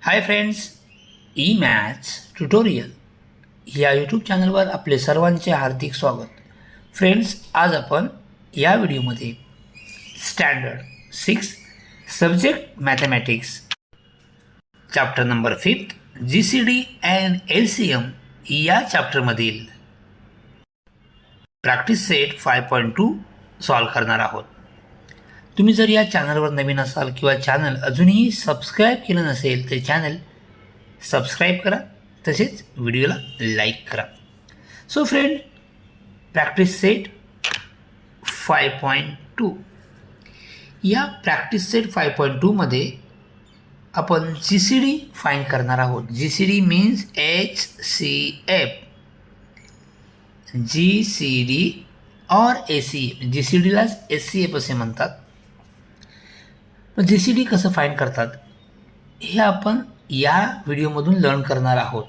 Hi friends, E maths tutorial या YouTube चॅनलवर आपले सर्वांचे हार्दिक स्वागत. फ्रेंड्स, आज आपण या व्हिडिओमध्ये standard 6 subject mathematics chapter number 5 GCD and LCM या चॅप्टरमधील प्रॅक्टिस सेट 5.2 सॉल्व करणार आहोत. तुम्ही जर या चॅनलवर नवीन असाल किंवा चॅनल अजूनही सबस्क्राईब केलं नसेल तर चॅनल सबस्क्राईब करा, तसेच व्हिडिओला लाईक करा. सो फ्रेंड, प्रॅक्टिस सेट 5.2 या प्रॅक्टिस सेट 5.2 मध्ये आपण GCD फाइंड करणार आहोत. GCD मीन्स HCF, GCD और ACF. GCDलाच SCF असे म्हणतात. पण GCD कसं फाइंड करतात हे आपण या व्हिडिओमधून लर्न करणार आहोत.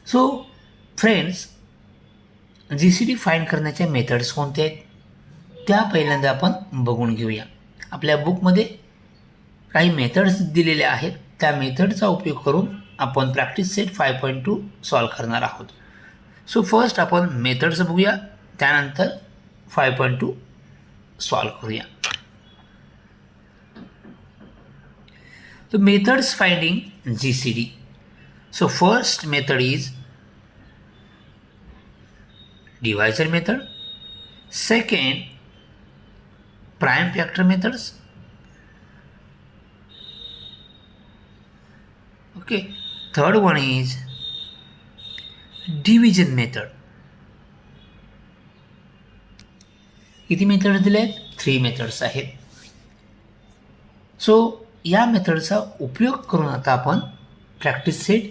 सो फ्रेंड्स, GCD फाइंड करण्याच्या मेथड्स कोणते आहेत त्या पहिल्यांदा आपण बघून घेऊया. आपल्या बुकमध्ये काही मेथड्स दिलेल्या आहेत, त्या मेथडचा उपयोग करून आपण प्रॅक्टिस सेट 5.2 सॉल्व करणार आहोत. सो फर्स्ट आपण मेथड्स बघूया, त्यानंतर 5.2 सॉल्व करूया. So methods finding GCD. So first method is divisor method. Second, prime factor methods. Okay. Third one is division method. किती मेथड्स दिले आहेत? 3 मेथड्स आहेत. सो या मेथडचा उपयोग करून आता आपण प्रॅक्टिस सेट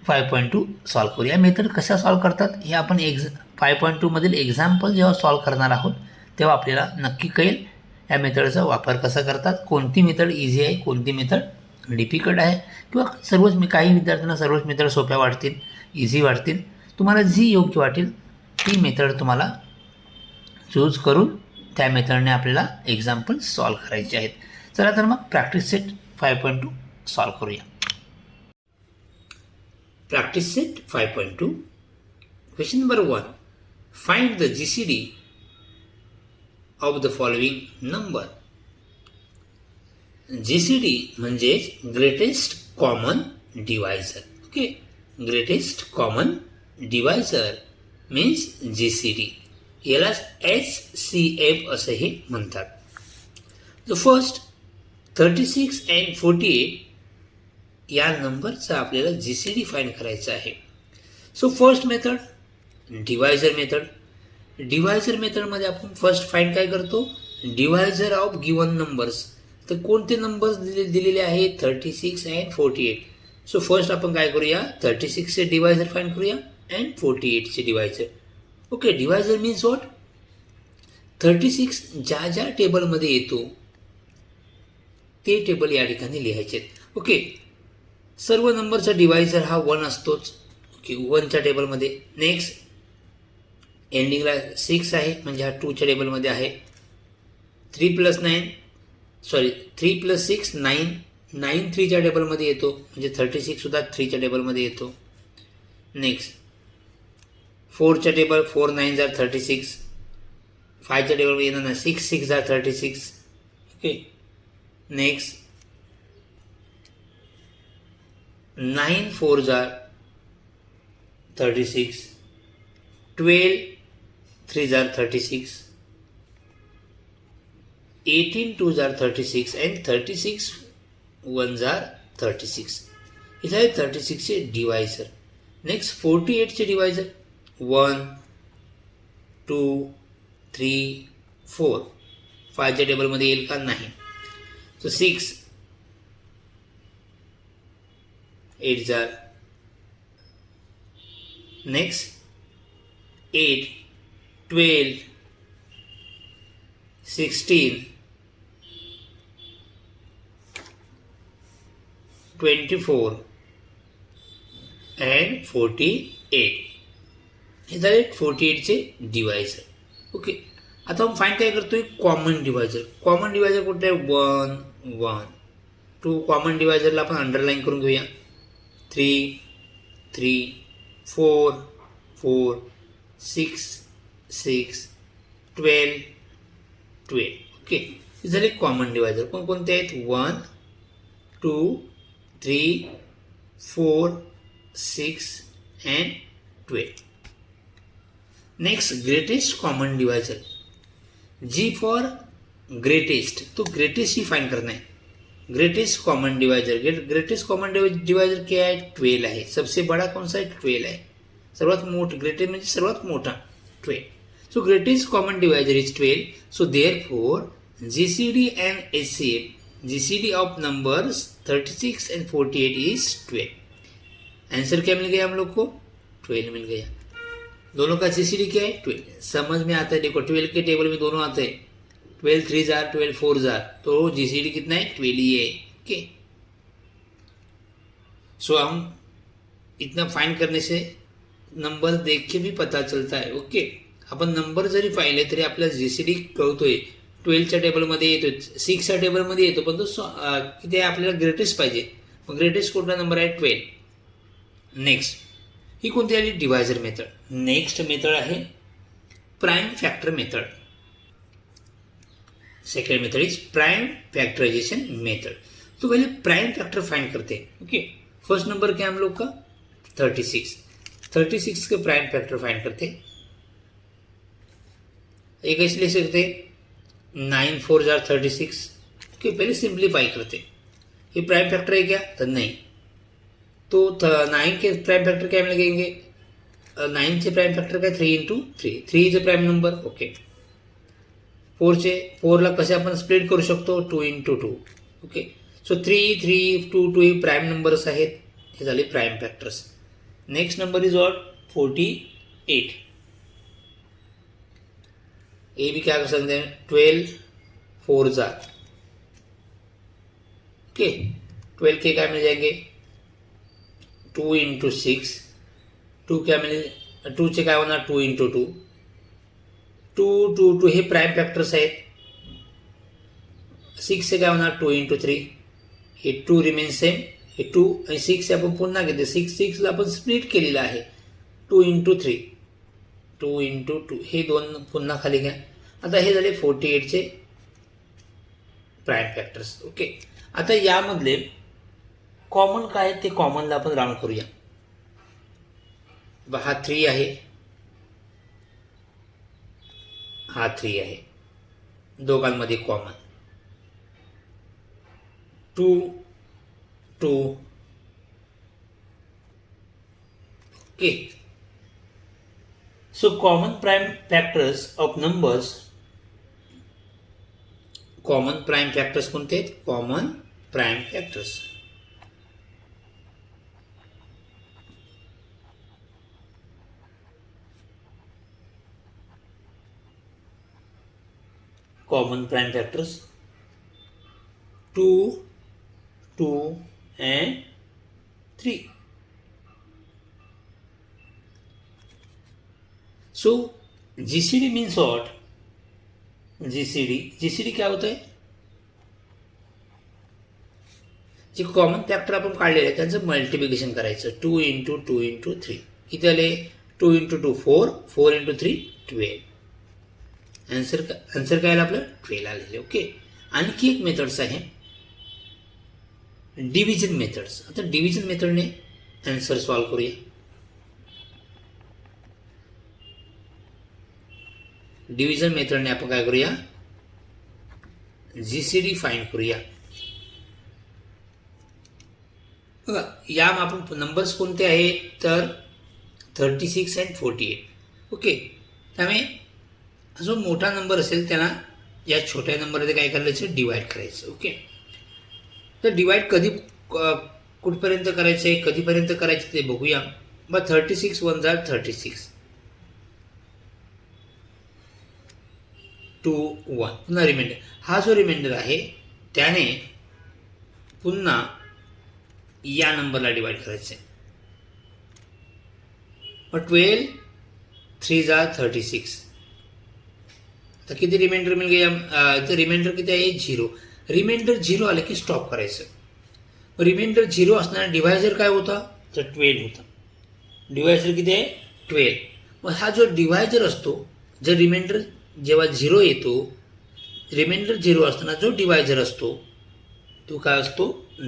5.2 सॉल्व करू. या मेथड कशा सॉल्व करतात हे आपण 5.2 मधील एक्झाम्पल जेव्हा सॉल्व करणार आहोत तेव्हा आपल्याला नक्की कळेल या मेथडचा वापर कसा करतात, कोणती मेथड इझी आहे, कोणती मेथड डिफिकल्ट आहे, किंवा काही विद्यार्थ्यांना सर्वच मेथड सोप्या वाटतील, इझी वाटतील. तुम्हाला जी योग्य वाटेल ती मेथड तुम्हाला चूज करून त्या मेथडने आपल्याला एक्झाम्पल सॉल्व करायचे आहेत. चला तर मग प्रॅक्टिस सेट 5.2 सॉल्व करूया. Practice set 5.2 question number 1. Find the GCD of the following number. GCD म्हणजे greatest common divisor. Okay, greatest common divisor means GCD. याला HCF असेही म्हणतात. द फर्स्ट 36 अँड 48 या नंबरचा आपल्याला GCD फाइंड करायचा आहे. So first method divisor method. Divisor मेथडमध्ये आपण फर्स्ट फाइंड काय करतो, डिवायझर ऑफ गिवन नंबर्स. तर कोणते नंबर्स दिलेले आहेत? 36 अँड 48. सो फर्स्ट आपण काय करूया, 36चे डिवायझर फाइंड करूया अँड 48चे divisor. Okay, divisor means what? 36 ज्या ज्या टेबलमध्ये येतो ते टेबल या ठिकाणी लिहायचे. ओके, सर्व नंबरचा डिवायझर हा 1 असतोच. ओके, 1च्या टेबलमध्ये. नेक्स्ट एंडिंगला 6 आहे म्हणजे हा 2च्या टेबलमध्ये आहे. 3 + 6 9. 9 3च्या टेबलमध्ये येतो म्हणजे 36 सुद्धा 3च्या टेबलमध्ये येतो. नेक्स्ट 4च्या टेबल 4 9 are 36. 5च्या टेबलमध्ये येणार ना 6 6 are 36. Okay, next 9 4s are 36. 12 3s are 36. 18 2s are 36 and 36 1s are 36. इथे आहे 36चे डिवायझर. नेक्स्ट 48चे डिवायझर 1 2 3 4. 5च्या टेबलमध्ये येईल का? नाही. So 6 8s are. Next 8 12 16 24 and 48. हे झाले 48चे डिवायझर. ओके, आता आपण फाइंड काय करतोय, कॉमन डिवायझर. कॉमन डिवायझर कुठे आहे? 1 1. टू कॉमन डिवायझरला आपण अंडरलाईन करून घेऊया. 3 3 4 4 6 6 12 12. ओके, हे झाले कॉमन डिवायझर. कोणकोणते आहेत? 1 2 3 4 6 and 12. Next greatest common divisor. G for greatest, तो ग्रेटेस्ट ही फाइंड करना है. Greatest common divisor, greatest common divisor क्या है? 12 है. सबसे बड़ा कौन सा है? 12 है. सर्वात मोठा, ग्रेटेस्ट म्हणजे सर्वात मोठा 12. So greatest common divisor is 12. So therefore GCD end HCF, GCD of numbers 36 end 48 is 12. Answer क्या मिल गया हम लोग को? 12 मिल गया. दोनों का जीसीडी क्या है? 12. समझ में आता है? देखो 12 के टेबल में दोनों आते हैं. 12 3 आर 12 4 आर, तो जीसीडी कितना है? 12 ही है. ओके, सो हम इतना फाइंड करने से नंबर देख के भी पता चलता है. ओके, आपण नंबर जरी पाहिले तरी आपल्याला जीसीडी कळतोय. 12च्या टेबलमध्ये येतो, 6च्या टेबलमध्ये येतो, पण तो किती आहे? आपल्याला ग्रेटेस्ट पाहिजे. मग ग्रेटेस्ट कुठला नंबर आहे? 12. नेक्स्ट, ही कोणती आली? Divisor method. नेक्स्ट मेथड आहे prime factor method. Second method is prime factorisation method. तो पहले प्राइम फैक्टर फाइंड करते हैं. ओके, फर्स्ट नंबर क्या हम लोग का? 36. 36 के प्राइम फैक्टर फाइंड करते हैं. ये कैसे ले सकते हैं? 9 4 जार 36. ओके, पहले सिंप्लीफाई करते हैं. ये प्राइम फैक्टर है क्या? तो नहीं. तो 9 के प्राइम फैक्टर क्या लगेंगे? 9 चे प्राइम फॅक्टर काय? 3 into 3. 3 is a prime number. Okay, 4ला कसे आपण स्प्लिट करू शकतो? 2 इंटू 2. ओके, सो 3 3 2 2 ही प्राइम नंबर्स आहेत. हे झाले prime factors. Next number is what? 48. ये भी क्या कर सकते हैं? 12 4 जार. ओके, 12 के क्या मिल जाएंगे? 2 इंटू 6. 2 क्या मिले? 2 चे काय होणार? 2 इंटू 2. 2 2 2 हे प्राइम फॅक्टर्स आहेत. 6 से काय होणार? 2 इंटू 3. हे 2 रिमेन सेम. हे 2 आणि 6 आपण पुन्हा घेते. 6 ला आपण स्प्लिट केलेलं आहे. 2 इंटू 3. 2 इंटू 2 हे दोन पुन्हा खाली घ्या. आता हे झाले 48चे प्राइम फॅक्टर्स. ओके, आता यामधले कॉमन काय आहे ते कॉमनला आपण राउंड करूया. हा 3 आहे, हा 3 आहे. दोघांमध्ये common 2 2. Okay, so common prime factors of numbers. Common prime factors कोणते आहेत? Common prime factors. Common prime factors 2 2 and 3. So GCD means what? GCD क्या होतं आहे? जे कॉमन फॅक्टर आपण काढलेले आहे त्यांचं मल्टिप्लिकेशन करायचं. 2 इंटू 2 इंटू 3 किती आले? 2 इंटू 2 4. 4 इंटू 3 12. आन्सर काय आलं आपलं? 12 आलेले. ओके, आणखी एक मेथड्स आहे डिव्हिजन मेथड्स. आता डिव्हिजन मेथडने आन्सर सॉल्व करूया. डिव्हिजन मेथडने आपण काय करूया? जीसीडी फाइंड करूया. बघा, या आपण नंबर्स कोणते आहेत? तर 36 अँड 48. ओके, त्यामुळे जो मोठा नंबर असेल त्याला या छोट्या नंबरमध्ये काय करायचं? डिवाइड करायचं. ओके, तर डिवाइड कधी कुठपर्यंत करायचं आहे, कधीपर्यंत करायचं ते बघूया. मग 36 1 जार 36. 2 1 पुन्हा रिमाइंडर. हा जो रिमाइंडर आहे त्याने पुन्हा या नंबरला डिवाइड करायचं आहे. मग 12 3 जार 36. तर किती रिमाइंडर मिल गया? तर रिमाइंडर किती आहे? 0. रिमाइंडर 0 आले की स्टॉप करायचं. रिमाइंडर 0 असणारा डिव्हायझर काय होता, तर 12 होता. डिव्हायझर किती आहे, 12. मग हा जो डिव्हायझर असतो, जर रिमाइंडर जेव्हा 0 येतो, रिमाइंडर 0 असताना जो डिव्हायझर असतो तो काय असतो,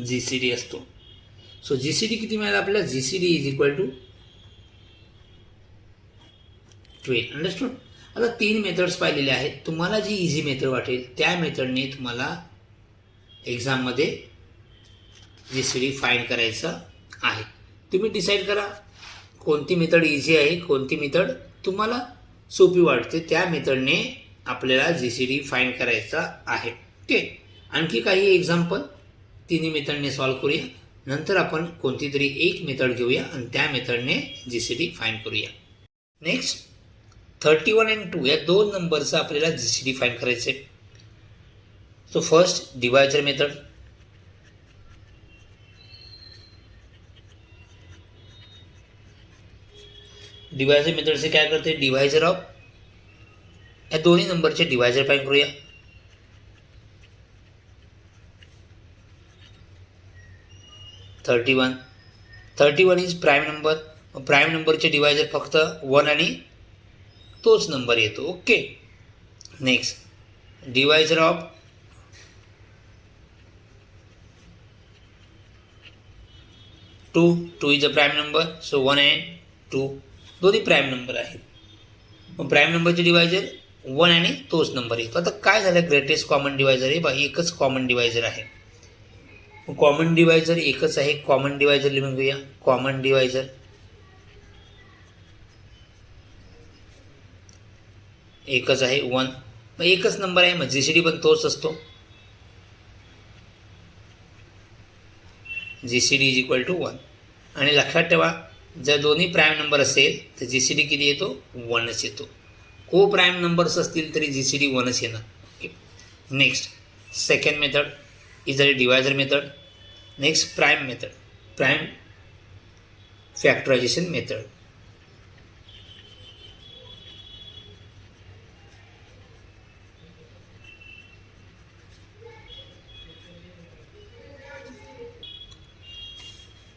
GCD असतो. सो GCD किती मिळालं आपल्याला, GCD is equal to 12. Understood. आता 3 मेथड्स पाहिलेले आहेत. तुम्हाला जी इझी मेथड वाटेल त्या मेथडने तुम्हाला एक्झाममध्ये GCD फाइंड करायचं आहे. तुम्ही डिसाईड करा कोणती मेथड इझी आहे, कोणती मेथड तुम्हाला सोपी वाटते, त्या मेथडने आपल्याला GCD फाइंड करायचा आहे. ओके. आणखी काही एक्झाम्पल तिन्ही मेथडने सॉल्व करूया. नंतर आपण कोणती तरी एक मेथड घेऊया आणि त्या मेथडने GCD फाइंड करूया. नेक्स्ट 31 आणि 2 या दोन नंबरचं आपल्याला GCD फाइंड करायचे. So first divisor method. Divisor मेथडचे काय करते, डिव्हायझर ऑफ या दोन्ही नंबरचे डिव्हायझर फाइंड करूया. Thirty one is prime number. Prime नंबरचे डिव्हायझर फक्त 1 आणि तोच नंबर येतो. Okay. Next divisor of 2 is a prime number. So 1 and 2 दोन्ही प्राईम नंबर आहेत. मग प्राईम नंबरचे डिव्हायझर 1 आणि तोच नंबर येतो. आता काय झालं, ग्रेटेस्ट कॉमन डिव्हायझर आहे बा, एकच कॉमन डिव्हायझर आहे. कॉमन डिव्हायझर एकच आहे. कॉमन डिव्हायझर लिहून घेऊया. कॉमन डिव्हायझर एकच आहे 1. मग एकच नंबर आहे, मग GCD पण तोच असतो. GCD is equal to 1. आणि लक्षात ठेवा जर दोन्ही प्राईम नंबर असेल तर GCD किती येतो, 1च येतो. को प्राईम नंबर्स असतील तरी GCD 1च येणार. Okay. Next second method is a divisor method. Next prime method, prime factorisation method.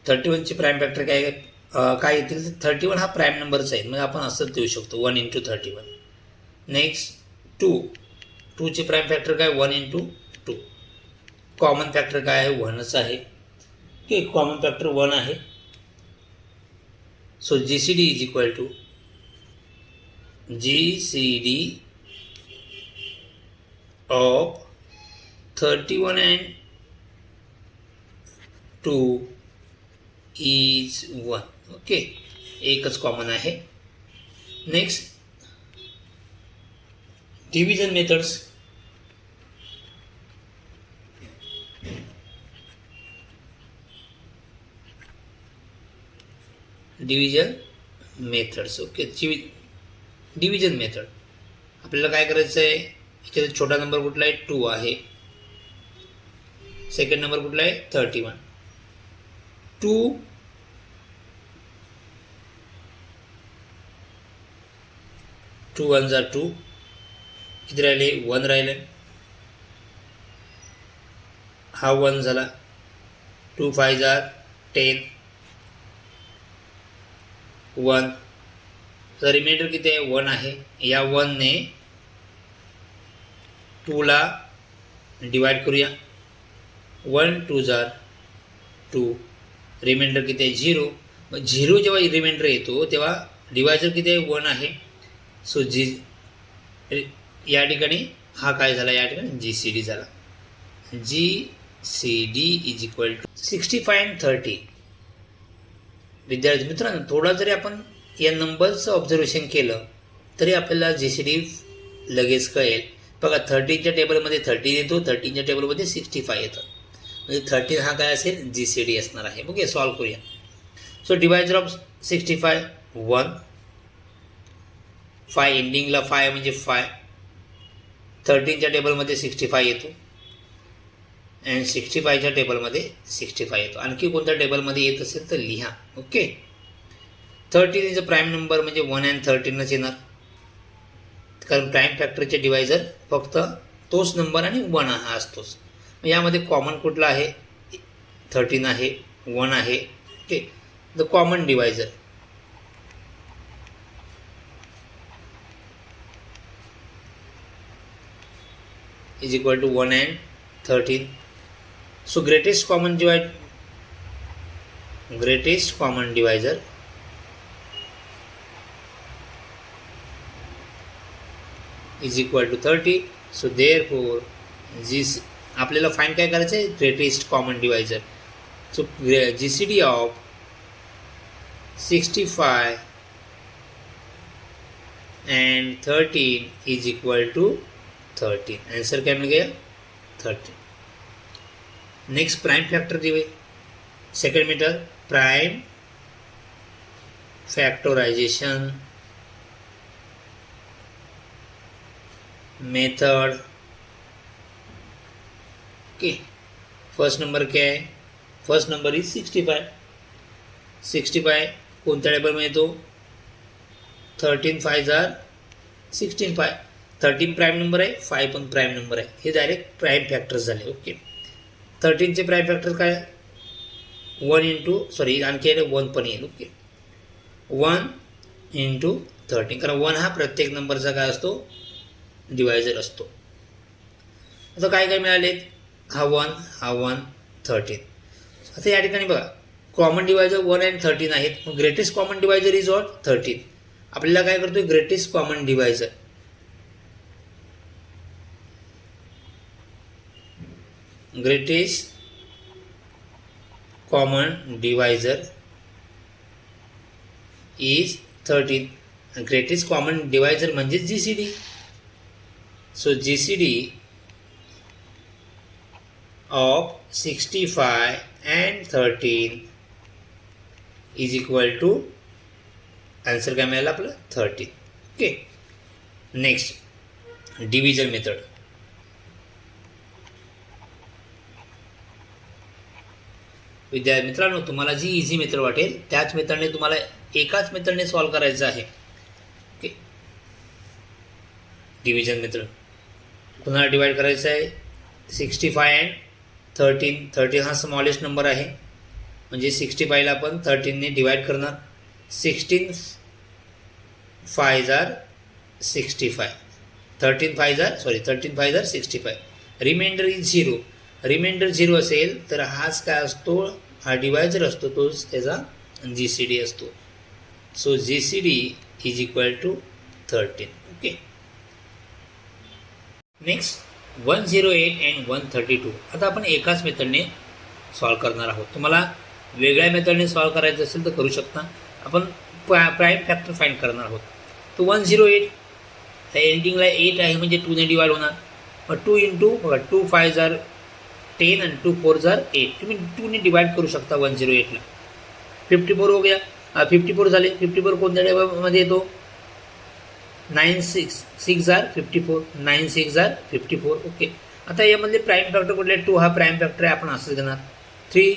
ची प्राईम फॅक्टर काय येतील, 31 हा प्राईम नंबरच आहे. मग आपण असंच देऊ शकतो 1 × 31. नेक्स्ट 2 चे प्राईम फॅक्टर काय, 1 × 2. कॉमन फॅक्टर काय आहे, 1च आहे. ओके. कॉमन फॅक्टर 1 आहे. So GCD is equal to GCD of 31 and 2 is 1. Okay. एकच कॉमन आहे. Next division methods. Division methods. Okay. Division method आपल्याला काय करायचं आहे, इथे छोटा नंबर कुठला आहे, 2 आहे. सेकंड नंबर कुठला आहे, 31. 2 1 जा 2. किती राहिले, 1 राहिले. हा 1 झाला. 2 5 जा 10. 1. तर रिमाइंडर किती आहे, 1 आहे. या 1ने 2ला डिवाइड करूया. 1 2 जा 2. रिमाइंडर किती आहे, 0. मग 0 जेव्हा रिमाइंडर येतो तेव्हा डिवायझर किती आहे, 1 आहे. सो या ठिकाणी हा काय झाला, या ठिकाणी GCD झाला. GCD is equal to 65 and 30. विद्यार्थी मित्रांनो, थोडा जरी आपण या नंबरचं ऑब्झर्वेशन केलं तरी आपल्याला GCD लगेच कळेल. बघा 13च्या टेबलमध्ये 13 येतो, 13च्या टेबलमध्ये 65 येतं. म्हणजे 13 हा काय असेल, GCD असणार आहे. ओके. सॉल्व करूया. So divisor of 65 1. 5 एंडिंगला 5 म्हणजे 5. 13च्या टेबलमध्ये 65 येतो अँड 65च्या टेबलमध्ये 65 येतो. आणखी कोणत्या टेबलमध्ये येत असेल तर लिहा. Okay. 13 is a prime number म्हणजे 1 and 13च येणार, कारण प्राईम फॅक्टरचे डिवायझर फक्त तोच नंबर आणि 1 हा असतोच. यामध्ये कॉमन कुठला आहे, 13 आहे, 1 आहे. Okay, the common divisor is equal to 1 and 13. So greatest common divisor is equal to 30. So therefore this आपल्याला फाइंड काय करायचं आहे, greatest common divisor. So GCD of 65 and 13 is equal to 13. Answer क्या मिल गया, 13. नेक्स्ट प्राइम फैक्टर दिए, second method prime factorisation method. Okay, first number क्या है, फर्स्ट नंबर इज 65. 65 कोणत्या टेबलमध्ये येतो, 13 5 are 16 5. 13 प्राइम नंबर आहे, 5 पण प्राइम नंबर आहे. हे डायरेक्ट प्राइम फॅक्टर्स झाले. ओके, 13चे प्राइम फॅक्टर काय, 1 इंटू सॉरी आणखी 1 पण येईल. ओके, 1 इंटू 13, कारण 1 हा प्रत्येक नंबरचा काय असतो, डिवायझर असतो. आता काय काय मिळाले, हा 1 13. आता या ठिकाणी बघा कॉमन डिवायझर 1 and 13 आहेत. मग greatest common divisor is what, 13. आपल्याला काय करतोय, greatest common divisor is 13. Greatest common divisor म्हणजे GCD. So GCD of 65 and 13 is equal to answer काय मिळालं आपलं, 13. Okay, next division method. मित्रांनो, तुम्हाला जी इझी मेथड वाटेल त्याच मेथडने तुम्हाला एकाच मेथडने सॉल्व करायचं आहे. ओके, डिव्हिजन मेथड पुन्हा डिवाइड करायचं आहे. 65 and 13 हा स्मॉलेस्ट नंबर आहे, म्हणजे 65ला आपण 13ने डिवाइड करणार. 16 5 are 65. 13 5 are 65. Remainder is 0. Remainder 0 असेल तर हाच काय असतो, हा डिवायझर असतो, तोच त्याचा GCD असतो. So GCD is equal to 13. Okay, next 108 and 132. आता आपण एकाच मेथडने सॉल्व करणार आहोत. तुम्हाला वेगळ्या मेथडने सॉल्व करायचं असेल तर करू शकता. आपण प्राइम फॅक्टर फाइंड करणार आहोत. तो 108 एंडिंगला 8 आहे, म्हणजे 2ने डिवाइड होणार. मग 2 इंटू बघा, 2 5 are 10 and 2 4 are 8. तुम्ही 2ने डिवाइड करू शकता 108ला. 54 हो गया, 54 झाले. 54 कोणत्या टेबलमध्ये येतो, 9 6 are 54. 9 6 are 54. ओके, आता यामध्ये प्राइम फॅक्टर कुठले, 2 हा प्राइम फॅक्टर आहे, आपण असंच घेणार. 3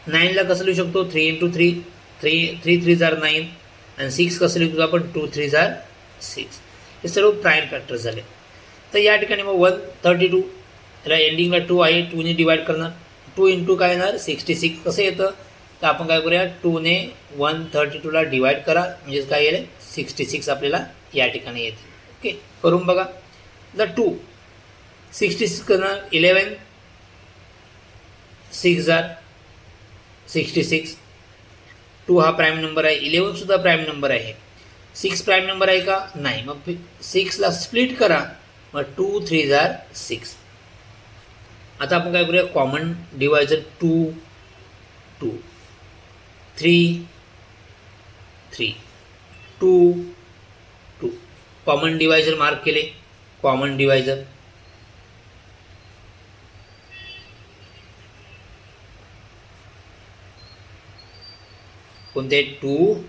9ला कसं लिहू शकतो, 3 इंटू 3 3 are 9 आणि 6 कसं लिहितो आपण, 2 3 are 6. हे सर्व प्राइम फॅक्टर झाले. तर या ठिकाणी मग 132 याला एंडिंगला 2 आहे, 2ने डिवाइड करणार. 2 इंटू काय येणार, 66. कसं येतं, तर आपण काय करूया, 2ने 132ला डिवाइड करा, म्हणजेच काय येईल, 66 आपल्याला या ठिकाणी येते. ओके, करून बघा. द 2 66 करणार, 11 6 are 66. 2 हा प्राइम नंबर आहे, 11 सुद्धा प्राइम नंबर आहे. 6 प्राइम नंबर आहे का, नाही. मग 6ला स्प्लिट करा, मग 2 3 are 6. आता आपण काय करूया, common divisor 2 2 3 3 2 2. Common divisor mark केले. कॉमन डिवायझर कोणते, 2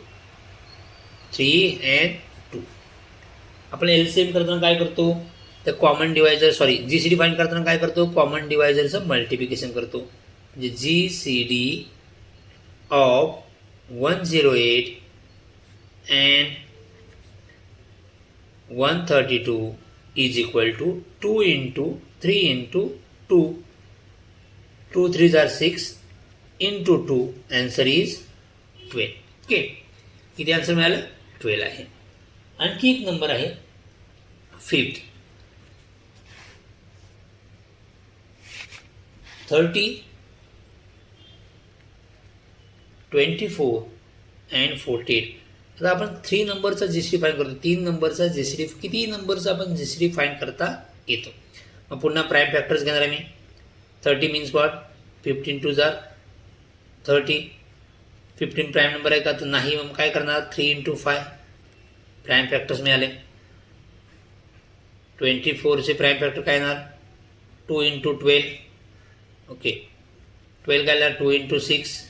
3 and 2. आपण LCM करताना काय करतो, तर कॉमन डिवायझर GCD फाइंड करताना काय करतो, कॉमन डिवायझरचं मल्टिप्लिकेशन करतो. म्हणजे GCD of 108 and 132 is equal to 2 into 3 into 2. 2 3s are 6, into 2 answer is 12. Okay, किती आन्सर मिळालं? 12 आहे. आणखी एक नंबर आहे 5th. 30, 24 अँड 48. आता आपण 3 नंबरचा जीसीडी फाईंड करतो. 3 नंबरचा जीसीडी, किती नंबरचा आपण जीसीडी फाईंड करता येतो. मग पुन्हा प्राईम फॅक्टर्स घेणार आहे मी. 30 means what? 15 2 jar 30. 15 prime number आहे का? तर नाही. मग काय करणार? 3 इंटू 5 प्राईम फॅक्टर्स मिळाले. 24चे प्राईम फॅक्टर काय येणार? 2 इंटू 12. ओके, 12 काय येणार? 2 इंटू 6.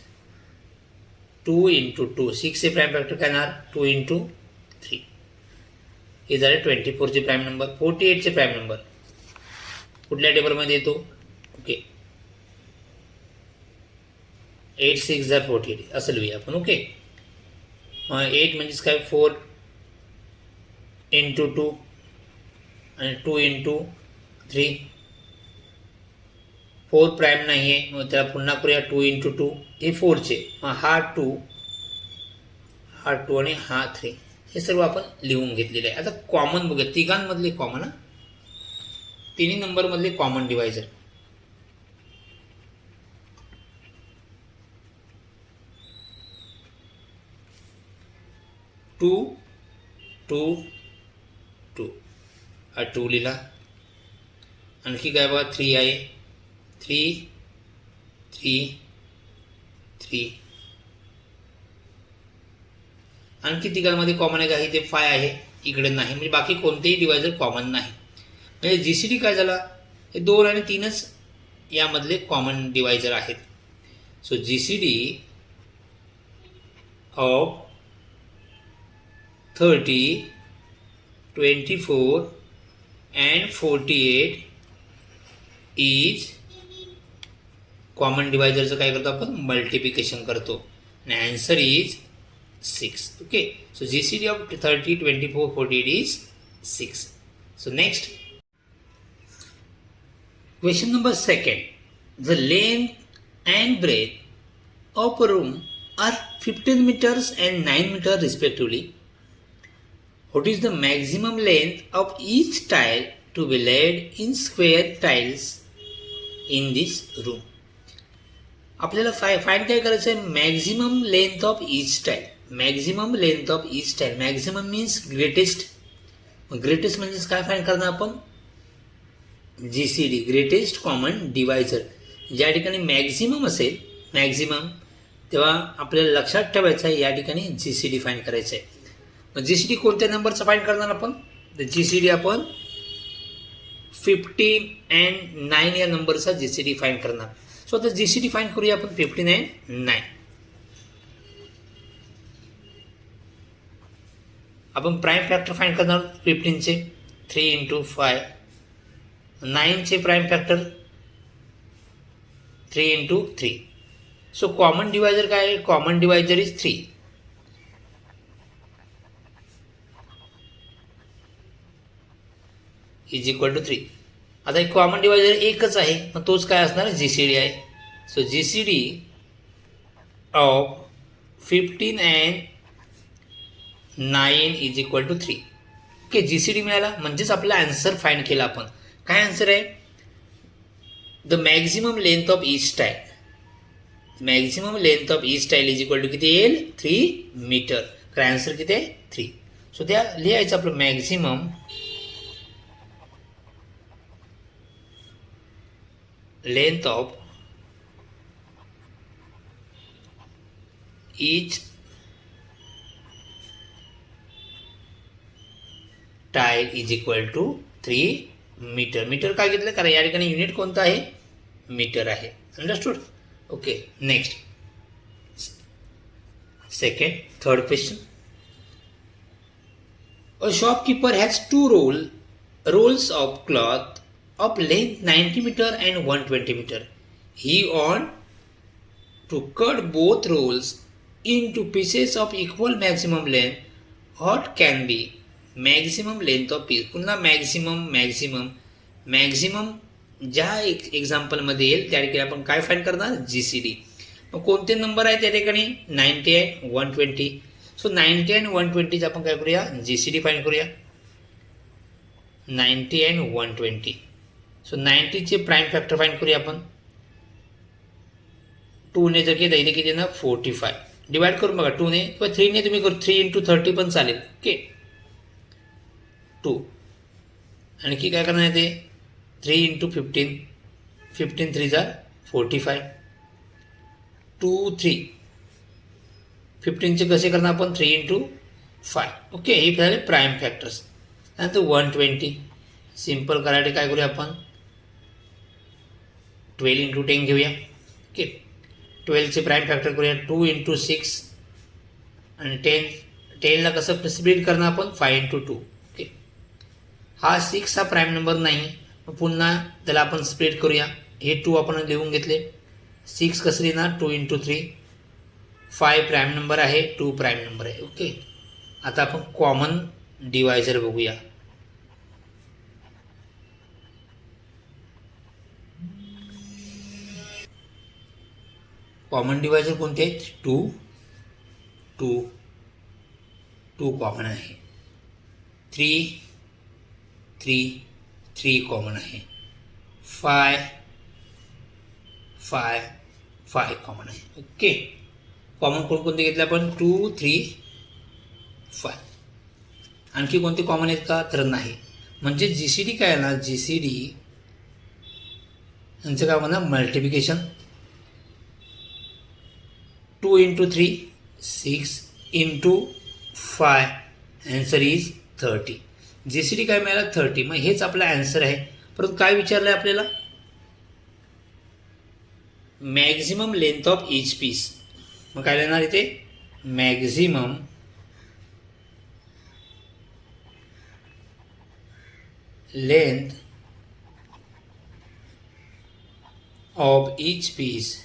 2 इंटू 2. 6चे प्राईम फॅक्टर काय येणार? 2 इंटू 3. हे झाले 24चे प्राईम नंबर. 48चे प्राईम नंबर कुठल्या टेबलमध्ये येतो? ओके, 8 6 जार 48 असं लिहूया आपण. ओके, 8 म्हणजेच काय? 4 इंटू 2 आणि 2 इंटू 3. 4 प्राईम नाही आहे, मग त्याला पुन्हा करूया. 2 इंटू 2 हे 4चे. हा 2 आणि हा 3 हे सर्व आपण लिहून घेतलेले आहे. आता कॉमन बघूया. तिघांमधले कॉमन, तिन्ही नंबरमधले common divisor. Two two two हा 2 लिहिला. आणखी काय बघा? 3 आहे. 3 3 3. आणखी तिघांमध्ये कॉमन आहे का? हे ते 5 आहे. इकडे नाही, म्हणजे बाकी कोणतेही डिवायझर कॉमन नाही. म्हणजे जीसीडी काय झाला? हे 2 आणि 3च यामधले कॉमन डिवायझर आहेत. So GCD of 30, 24 and 48 is common डिवायझरचं काय करतो आपण? मल्टिप्लिकेशन करतो आणि answer is 6. Okay, so GCD of 30, 24, 48 is 6. So next question number 2. The length and breadth of a room are 15 meters and 9 meters respectively. What is the maximum length of each tile to be laid in square tiles in this room? आपल्याला find काय करायचं आहे? Maximum length of each tile. Maximum length of each tile. Maximum means greatest. Greatest म्हणजेच काय find करणार आपण? GCD, greatest common divisor. ज्या ठिकाणी मॅक्झिमम असेल, मॅक्झिमम, तेव्हा आपल्याला लक्षात ठेवायचं आहे या ठिकाणी जीसीडी फाइंड करायचं आहे. मग जीसीडी कोणत्या नंबरचं फाइंड करणार आपण? तर जीसीडी आपण 15 and 9 या नंबरचा जीसीडी फाइंड करणार. सो आता जीसीडी फाइंड करूया आपण 15 and 9. आपण प्राईम फॅक्टर फाइंड करणार 15चे 3 इंटू 5. 9चे prime factor 3 into 3. So common divisor काय आहे? Common divisor is 3. Is equal to 3. आता एक कॉमन डिवायझर एकच आहे, मग तोच काय असणार? जीसीडी आहे. So GCD of 15 and 9 is equal to 3. Okay, GCD मिळाला म्हणजेच आपला आन्सर फाइंड केला आपण. काय आन्सर आहे? The maximum length of each tile. Maximum length of each tile is equal to किती येईल? 3 मीटर. तर आन्सर किती आहे? 3. सो त्या लिहायचं आपलं maximum length of each tile is equal to 3 metre. Metre काय घेतलं? कारण या ठिकाणी युनिट कोणतं आहे? मीटर आहे. Understood? Okay, next third question. A shopkeeper has 2 rolls of cloth of length 90 meter and 120 meter. He want to cut both rolls into pieces of equal maximum length. What can be maximum length of piece? पुन्हा maximum ज्या एक्झाम्पलमध्ये येईल त्या ठिकाणी आपण काय find करणार? GCD. मग कोणते नंबर आहेत त्या ठिकाणी 90 अँड 120. सो 90 अँड 120 आपण काय करूया, GCD फाइंड करूया. 90 अँड 120. सो 90चे प्राईम फॅक्टर फाइंड करूया आपण. 2ने जर केलं इथे किती ना 45. डिवाइड करून बघा 2ने किंवा 3ने तुम्ही करू. 3 इंटू 30 पण चालेल. ओके 2. आणखी काय करणार आहे ते 3 इंटू 15. 15 3 जा 45. 2 3. 15चे कसे करणार आपण 3 इंटू 5. ओके हे झाले प्राईम फॅक्टर्स. त्यानंतर 120 सिम्पल करायला काय करूया आपण 12 इंटू 10 घेऊया. ओके 12चे प्राईम फॅक्टर करूया 2 इंटू 6 आणि 10ला कसं स्प्लिट करणार आपण 5 इंटू 2. ओके हा 6 हा प्राईम नंबर नाही, पुन्हा त्याला आपण स्प्लिट करूया. हे 2 आपण लिहून घेतले. 6 कसं लिहिणार 2 इंटू 3. 5 प्राईम नंबर आहे, 2 प्राईम नंबर आहे. ओके आता आपण कॉमन डिवायझर बघूया. कॉमन डिवायझर कोणते आहेत 2 2 2 कॉमन आहे. 3 3 3 कॉमन आहे. 5 5 5 कॉमन आहे. ओके कॉमन कोणकोणते घेतले आपण 2 3 5. आणखी कोणते कॉमन आहेत का तर नाही. म्हणजे GCD काय आहे ना GCD यांचं काय म्हणा multiplication. 2 into 3 6 into 5 answer is 30. GCD काय मिळाला 30. मग हेच आपला ॲन्सर आहे. परंतु काय विचारलं आहे आपल्याला maximum length of each piece. मग काय लिहिणार इथे maximum length of each piece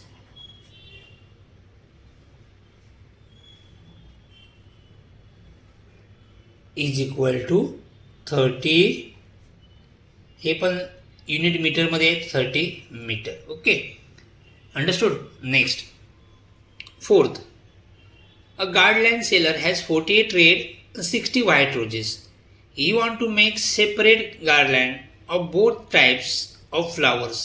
is equal to 30. हे पण युनिट मीटरमध्ये 30 metre. Okay understood. Next 4th a garland seller has 48 red 60 white roses. He want to make separate garland of both types of flowers.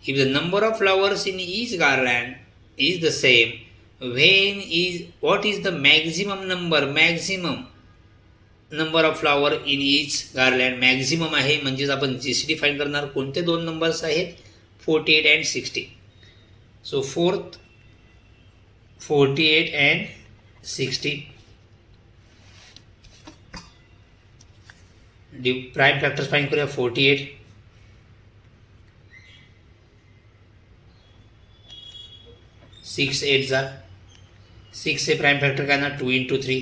If the number of flowers in each garland is the same, what is the maximum number of flower in each garland. Maximum आहे म्हणजेच आपण GCD find करणार. कोणते दोन numbers आहेत 48 and 60. So 4th 48 and 60. Prime factors find करूया 48. 6 8 जा 6 चे प्राईम फॅक्टर काय ना 2 इंटू 3.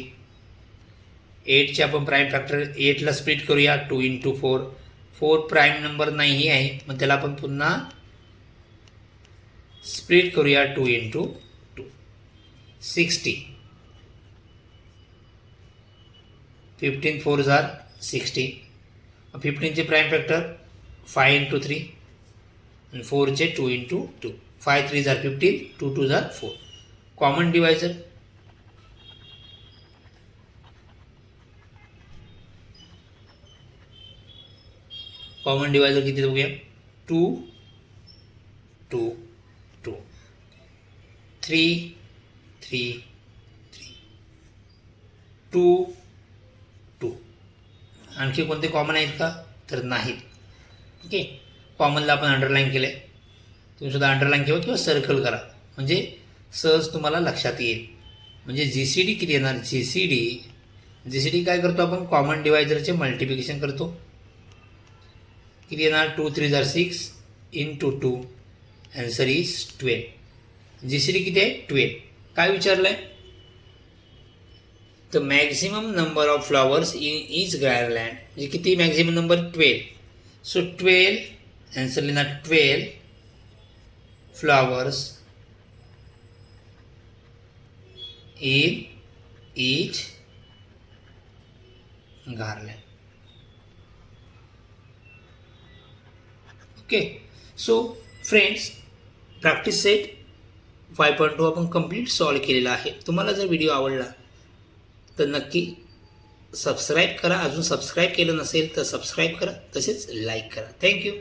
8चे आपण प्राईम फॅक्टर 8ला स्प्लिट करूया 2 इंटू 4. 4 प्राईम नंबर नाही आहे मग त्याला आपण पुन्हा स्प्लिट करूया 2 इंटू 2. 60. 15 4 जार 60. 15चे प्राईम फॅक्टर 5 इंटू 3 आणि 4चे 2 इंटू 2. 5 3 जार 15. 2 2 जार 4. कॉमन डिवायझर किती बघूया 2 2 2 3 3 3 2 2. आणखी कोणते कॉमन आहेत का तर नाहीत. ओके कॉमनला आपण अंडरलाईन केले. तुम्ही सुद्धा अंडरलाईन ठेवा किंवा सर्कल करा म्हणजे सहज तुम्हाला लक्षात येईल. म्हणजे GCD किती येणार GCD काय करतो आपण कॉमन डिवायझरचे मल्टिप्लिकेशन करतो. किती येणार 2 3 जार 6 इंटू 2 ॲन्सर इज 12. GCD किती आहे 12. काय विचारलं आहे the maximum number of flowers in each garland म्हणजे किती मॅक्झिमम नंबर 12. सो 12 ॲन्सर लिहिणार 12 flowers in each garland. Okay so friends practice set. 5.2 आपण कंप्लीट सॉल्व केलेला आहे. तुम्हाला जर व्हिडिओ आवडला तर नक्की सबस्क्राईब करा. अजून सबस्क्राईब केलं नसेल तर सबस्क्राईब करा, तसेच लाईक करा. थँक्यू.